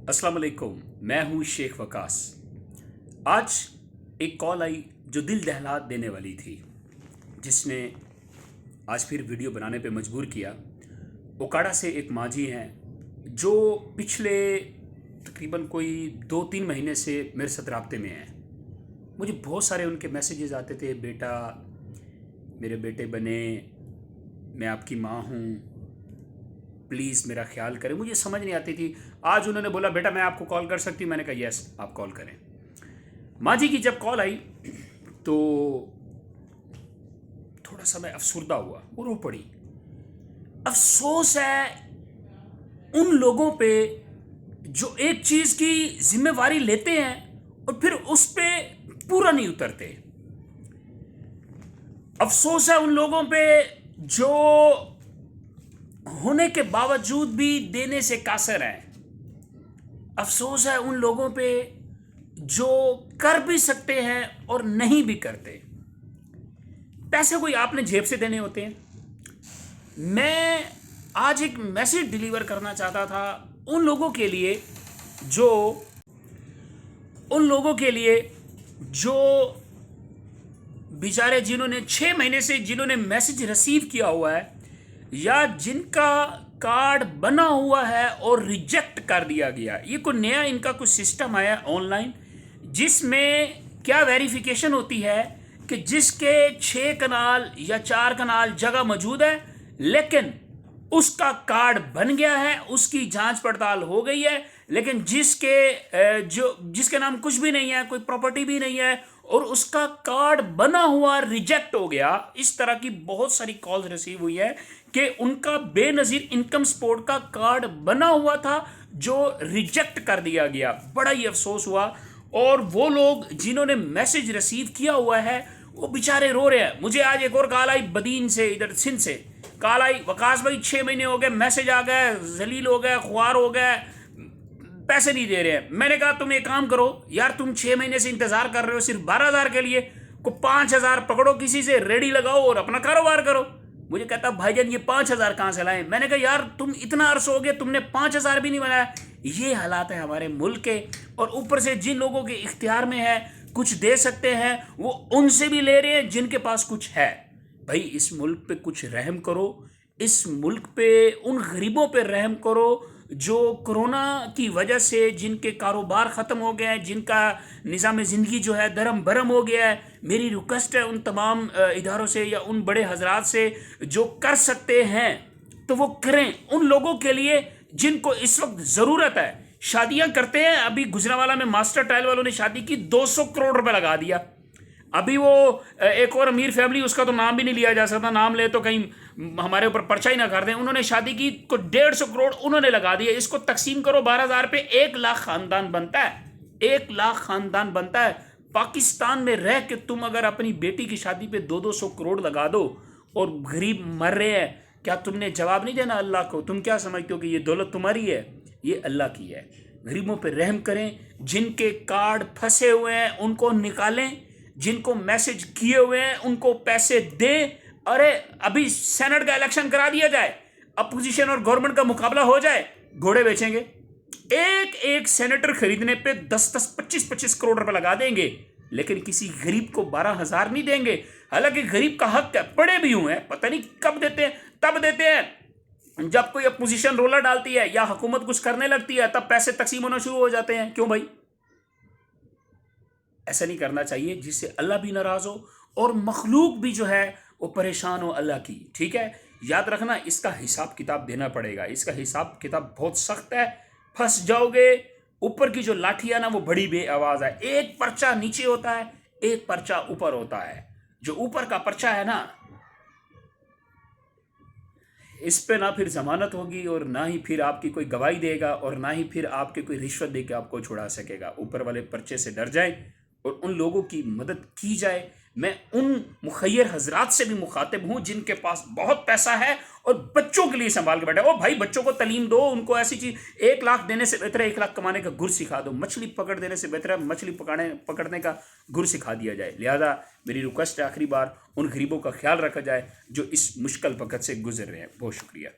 अस्सलाम वालेकुम। मैं हूँ शेख वकास। आज एक कॉल आई जो दिल दहला देने वाली थी, जिसने आज फिर वीडियो बनाने पे मजबूर किया। ओकाड़ा से एक माजी हैं जो पिछले तकरीबन कोई 2-3 महीने से मेरे साथ राब्ते में हैं। मुझे बहुत सारे उनके मैसेजेस आते थे, बेटा मेरे बेटे बने, मैं आपकी माँ हूँ, प्लीज़ मेरा ख्याल करें। मुझे समझ नहीं आती थी। आज उन्होंने बोला बेटा मैं आपको कॉल कर सकती हूँ। मैंने कहा यस आप कॉल करें। माँ जी की जब कॉल आई तो थोड़ा सा मैं अफसुर्दा हुआ, वो रो पड़ी। अफसोस है उन लोगों पे जो एक चीज़ की जिम्मेवारी लेते हैं और फिर उस पे पूरा नहीं उतरते। अफसोस है उन लोगों पे जो होने के बावजूद भी देने से कासर हैं। अफसोस है उन लोगों पे जो कर भी सकते हैं और नहीं भी करते। पैसे कोई आपने जेब से देने होते हैं। मैं आज एक मैसेज डिलीवर करना चाहता था उन लोगों के लिए जो बेचारे जिन्होंने 6 महीने से जिन्होंने मैसेज रिसीव किया हुआ है या जिनका कार्ड बना हुआ है और रिजेक्ट कर दिया गया। ये कोई नया इनका कुछ सिस्टम आया ऑनलाइन जिसमें क्या वेरिफिकेशन होती है कि जिसके 6 कनाल या 4 कनाल जगह मौजूद है लेकिन उसका कार्ड बन गया है, उसकी जांच पड़ताल हो गई है, लेकिन जिसके नाम कुछ भी नहीं है, कोई प्रॉपर्टी भी नहीं है और उसका कार्ड बना हुआ रिजेक्ट हो गया। इस तरह की बहुत सारी कॉल्स रिसीव हुई है कि उनका बेनज़ीर इनकम सपोर्ट का कार्ड बना हुआ था जो रिजेक्ट कर दिया गया। बड़ा ही अफसोस हुआ। और वो लोग जिन्होंने मैसेज रिसीव किया हुआ है वो बेचारे रो रहे हैं। मुझे आज एक और कॉल आई बदीन से, इधर सिंध से कॉल आई, वकास भाई 6 महीने हो गए, मैसेज आ गए, जलील हो गए, ख्वार हो गए, पैसे नहीं दे रहे हैं। मैंने कहा तुम एक काम करो यार, तुम 6 महीने से इंतजार कर रहे हो सिर्फ 12,000 के लिए, को 5,000 पकड़ो किसी से, रेडी लगाओ और अपना कारोबार करो। मुझे कहता भाईजान ये 5,000 कहाँ से लाएं। मैंने कहा यार तुम इतना अरसा हो गया, तुमने 5,000 भी नहीं बनाया। ये हालात है हमारे मुल्क के। और ऊपर से जिन लोगों के इख्तियार में है कुछ दे सकते हैं वो उनसे भी ले रहे हैं जिनके पास कुछ है। भाई इस मुल्क पे कुछ रहम करो, इस मुल्क पे उन गरीबों पे रहम करो जो कोरोना की वजह से जिनके कारोबार ख़त्म हो गए हैं, जिनका निज़ाम ज़िंदगी जो है दरम बरम हो गया है। मेरी रिक्वेस्ट है उन तमाम इदारों से या उन बड़े हजरात से जो कर सकते हैं तो वो करें उन लोगों के लिए जिनको इस वक्त ज़रूरत है। शादियां करते हैं, अभी गुजरांवाला में मास्टर टाइल वालों ने शादी की, 200 करोड़ रुपए लगा दिया। अभी वो एक और अमीर फैमिली, उसका तो नाम भी नहीं लिया जा सकता, नाम ले तो कहीं हमारे ऊपर पर्चा ही ना कर दें, उन्होंने शादी की को 150 करोड़ उन्होंने लगा दिया। इसको तकसीम करो 12,000 पे, 1 लाख खानदान बनता है। 1 लाख खानदान बनता है। पाकिस्तान में रह के तुम अगर अपनी बेटी की शादी पे 200 करोड़ लगा दो और गरीब मर रहे हैं, क्या तुमने जवाब नहीं देना अल्लाह को? तुम क्या समझते हो कि ये दौलत तुम्हारी है? ये अल्लाह की है। गरीबों पे रहम करें, जिनके कार्ड फंसे हुए हैं उनको निकालें, जिनको मैसेज किए हुए हैं उनको पैसे दें। अरे अभी सेनेट का इलेक्शन करा दिया जाए, अपोजिशन और गवर्नमेंट का मुकाबला हो जाए, घोड़े बेचेंगे। एक एक सेनेटर खरीदने पे 10-10, 25-25 करोड़ रुपए लगा देंगे, लेकिन किसी गरीब को 12,000 नहीं देंगे। हालांकि गरीब का हक है, पड़े भी हुए हैं, पता नहीं कब देते हैं, तब देते हैं जब कोई अपोजिशन रोलर डालती है या हुकूमत कुछ करने लगती है, तब पैसे तकसीम होना शुरू हो जाते हैं। क्यों भाई? ऐसा नहीं करना चाहिए जिससे अल्लाह भी नाराज हो और मखलूक भी जो है वो परेशान हो अल्लाह की। ठीक है, याद रखना इसका हिसाब किताब देना पड़ेगा। इसका हिसाब किताब बहुत सख्त है, फंस जाओगे। ऊपर की जो लाठी है ना वो बड़ी बे आवाज है। एक पर्चा नीचे होता है, एक पर्चा ऊपर होता है। जो ऊपर का पर्चा है ना, इस पे ना फिर जमानत होगी और ना ही फिर आपकी कोई गवाही देगा और ना ही फिर आपके कोई रिश्वत दे के आपको छुड़ा सकेगा। ऊपर वाले पर्चे से डर जाए और उन लोगों की मदद की जाए। मैं उन मुखय्यर हजरात से भी मुखातिब हूँ जिनके पास बहुत पैसा है और बच्चों के लिए संभाल के बैठा है। ओ भाई बच्चों को तालीम दो, उनको ऐसी चीज़, 1 लाख देने से बेहतर है 1 लाख कमाने का गुर सिखा दो। मछली पकड़ देने से बेहतर है मछली पकड़ने का गुर सिखा दिया जाए। लिहाजा मेरी रिक्वेस्ट है आखिरी बार उन गरीबों का ख्याल रखा जाए जो इस मुश्किल वक्त से गुजर रहे हैं। बहुत शुक्रिया।